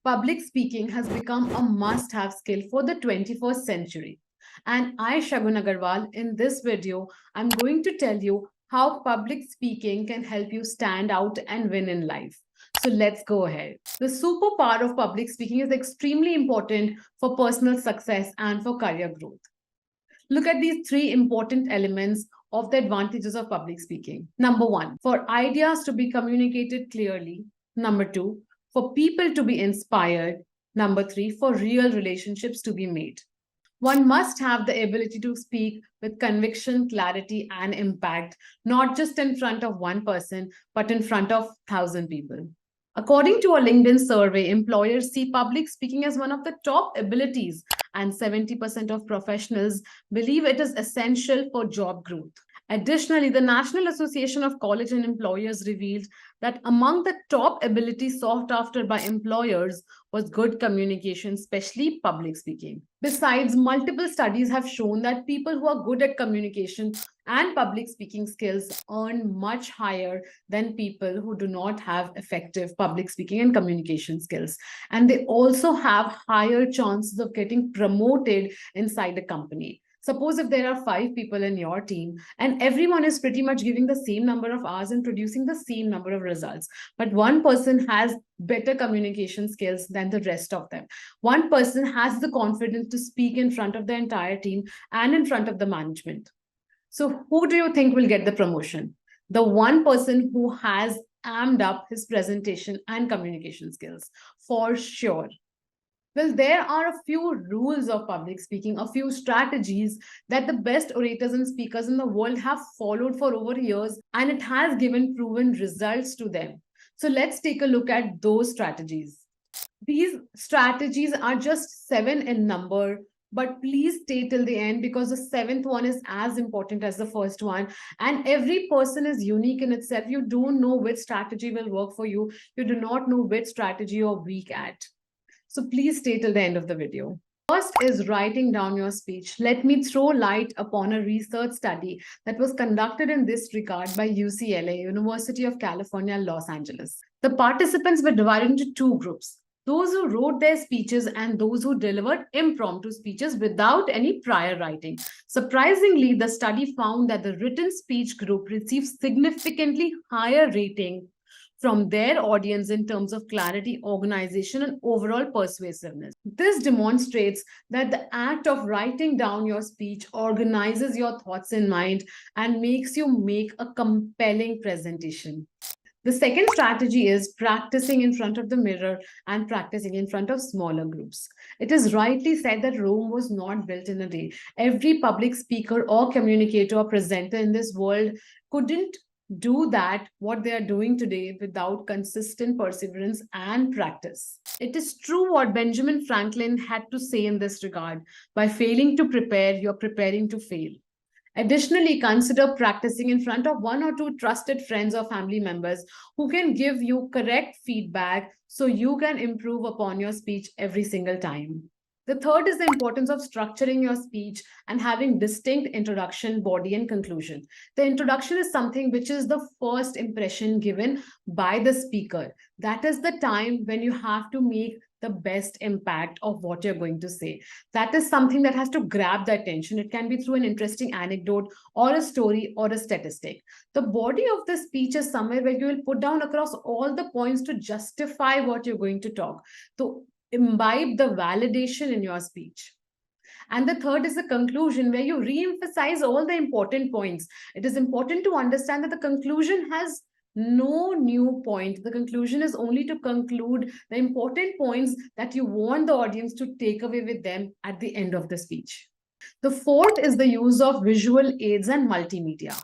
Public speaking has become a must-have skill for the 21st century. And I, Shagun Agarwal, in this video, I'm going to tell you how public speaking can help you stand out and win in life. So let's go ahead. The superpower of public speaking is extremely important for personal success and for career growth. Look at these three important elements of the advantages of public speaking. Number one, for ideas to be communicated clearly. Number two, for people to be inspired. Number three, for real relationships to be made. One must have the ability to speak with conviction, clarity, and impact, not just in front of one person, but in front of 1,000 people. According to a LinkedIn survey, employers see public speaking as one of the top abilities, and 70% of professionals believe it is essential for job growth. Additionally, the National Association of College and Employers revealed that among the top abilities sought after by employers was good communication, especially public speaking. Besides, multiple studies have shown that people who are good at communication and public speaking skills earn much higher than people who do not have effective public speaking and communication skills. And they also have higher chances of getting promoted inside a company. Suppose if there are 5 people in your team and everyone is pretty much giving the same number of hours and producing the same number of results, but one person has better communication skills than the rest of them. One person has the confidence to speak in front of the entire team and in front of the management. So who do you think will get the promotion? The one person who has amped up his presentation and communication skills, for sure. Well, there are a few rules of public speaking, a few strategies that the best orators and speakers in the world have followed for over years, and it has given proven results to them. So let's take a look at those strategies. These strategies are just 7 in number, but please stay till the end because the 7th one is as important as the first one. And every person is unique in itself. You don't know which strategy will work for you. You do not know which strategy you're weak at. So please stay till the end of the video. First is writing down your speech. Let me throw light upon a research study that was conducted in this regard by UCLA, University of California, Los Angeles. The participants were divided into 2 groups. Those who wrote their speeches and those who delivered impromptu speeches without any prior writing. Surprisingly, the study found that the written speech group received significantly higher rating from their audience in terms of clarity, organization, and overall persuasiveness. This demonstrates that the act of writing down your speech organizes your thoughts in mind and makes you make a compelling presentation. The second strategy is practicing in front of the mirror and practicing in front of smaller groups. It is rightly said that Rome was not built in a day. Every public speaker or communicator or presenter in this world couldn't do that what they are doing today without consistent perseverance and practice. It is true what Benjamin Franklin had to say in this regard: by failing to prepare, you're preparing to fail. Additionally, consider practicing in front of 1 or 2 trusted friends or family members who can give you correct feedback so you can improve upon your speech every single time. The third is the importance of structuring your speech and having distinct introduction, body, and conclusion. The introduction is something which is the first impression given by the speaker. That is the time when you have to make the best impact of what you're going to say. That is something that has to grab the attention. It can be through an interesting anecdote or a story or a statistic. The body of the speech is somewhere where you will put down across all the points to justify what you're going to talk. So imbibe the validation in your speech. And the third is the conclusion, where you re-emphasize all the important points. It is important to understand that the conclusion has no new point. The conclusion is only to conclude the important points that you want the audience to take away with them at the end of the speech. The fourth is the use of visual aids and multimedia.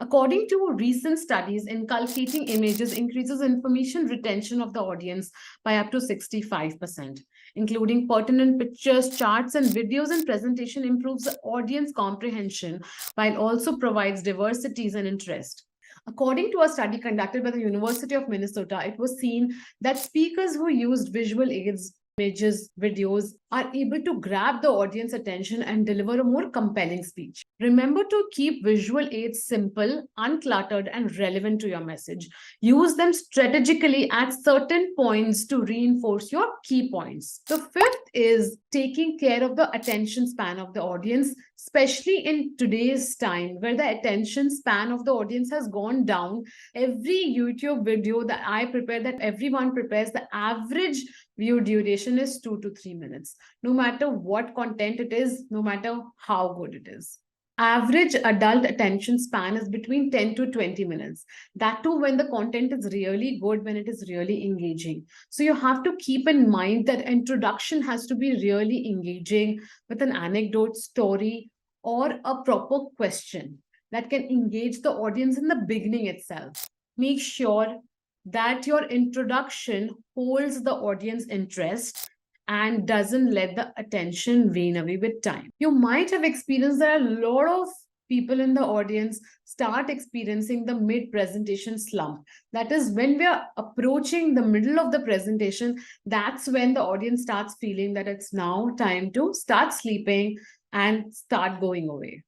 According to recent studies, inculcating images increases information retention of the audience by up to 65%. Including pertinent pictures, charts, and videos and presentation improves the audience comprehension while also provides diversities and interest. According to a study conducted by the University of Minnesota, it was seen that speakers who used visual aids images, videos are able to grab the audience attention and deliver a more compelling speech. Remember to keep visual aids simple, uncluttered, and relevant to your message. Use them strategically at certain points to reinforce your key points. The fifth is taking care of the attention span of the audience, especially in today's time where the attention span of the audience has gone down. Every YouTube video that I prepare, that everyone prepares, the average view duration is 2 to 3 minutes. No matter what content it is, no matter how good it is. Average adult attention span is between 10 to 20 minutes. That too, when the content is really good, when it is really engaging. So you have to keep in mind that introduction has to be really engaging with an anecdote, story, or a proper question that can engage the audience in the beginning itself. Make sure that your introduction holds the audience interest and doesn't let the attention wane away with time. You might have experienced that a lot of people in the audience start experiencing the mid presentation slump. That is, when we are approaching the middle of the presentation, that's when the audience starts feeling that it's now time to start sleeping and start going away.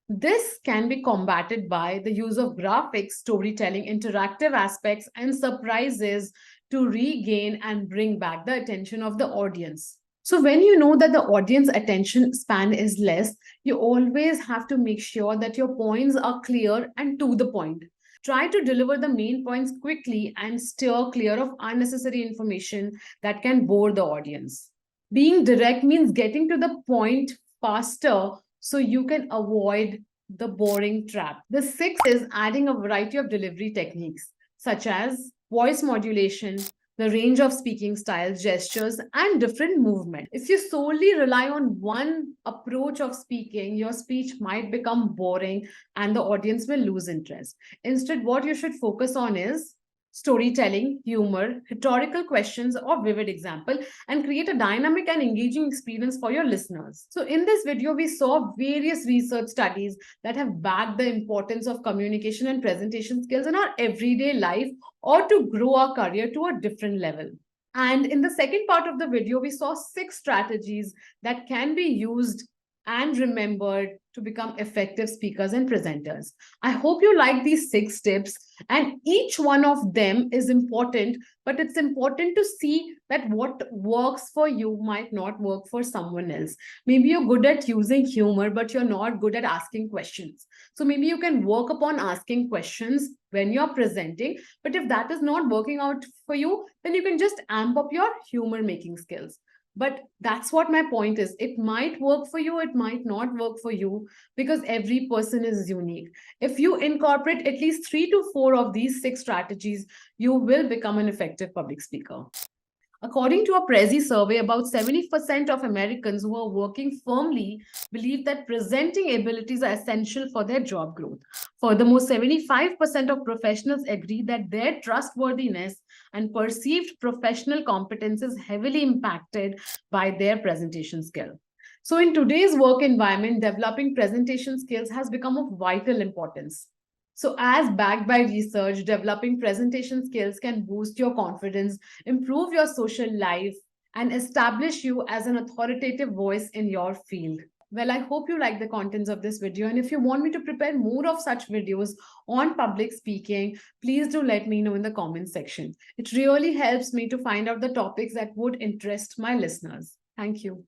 This can be combated by the use of graphics, storytelling, interactive aspects, and surprises to regain and bring back the attention of the audience. So when you know that the audience attention span is less, you always have to make sure that your points are clear and to the point. Try to deliver the main points quickly and steer clear of unnecessary information that can bore the audience. Being direct means getting to the point faster so you can avoid the boring trap. The sixth is adding a variety of delivery techniques, such as voice modulation, the range of speaking styles, gestures, and different movement. If you solely rely on one approach of speaking, your speech might become boring and the audience will lose interest. Instead, what you should focus on is storytelling, humor, rhetorical questions, or vivid example, and create a dynamic and engaging experience for your listeners. So in this video, we saw various research studies that have backed the importance of communication and presentation skills in our everyday life or to grow our career to a different level. And in the second part of the video, we saw 6 strategies that can be used and remembered to become effective speakers and presenters. I hope you like these 6 tips, and each one of them is important, but it's important to see that what works for you might not work for someone else. Maybe you're good at using humor, but you're not good at asking questions. So maybe you can work upon asking questions when you're presenting, but if that is not working out for you, then you can just amp up your humor making skills. But that's what my point is. It might work for you, it might not work for you, because every person is unique. If you incorporate at least 3 to 4 of these 6 strategies, you will become an effective public speaker. According to a Prezi survey, about 70% of Americans who are working firmly believe that presenting abilities are essential for their job growth. Furthermore, 75% of professionals agree that their trustworthiness and perceived professional competence is heavily impacted by their presentation skill. So in today's work environment, developing presentation skills has become of vital importance. So as backed by research, developing presentation skills can boost your confidence, improve your social life, and establish you as an authoritative voice in your field. Well, I hope you like the contents of this video. And if you want me to prepare more of such videos on public speaking, please do let me know in the comments section. It really helps me to find out the topics that would interest my listeners. Thank you.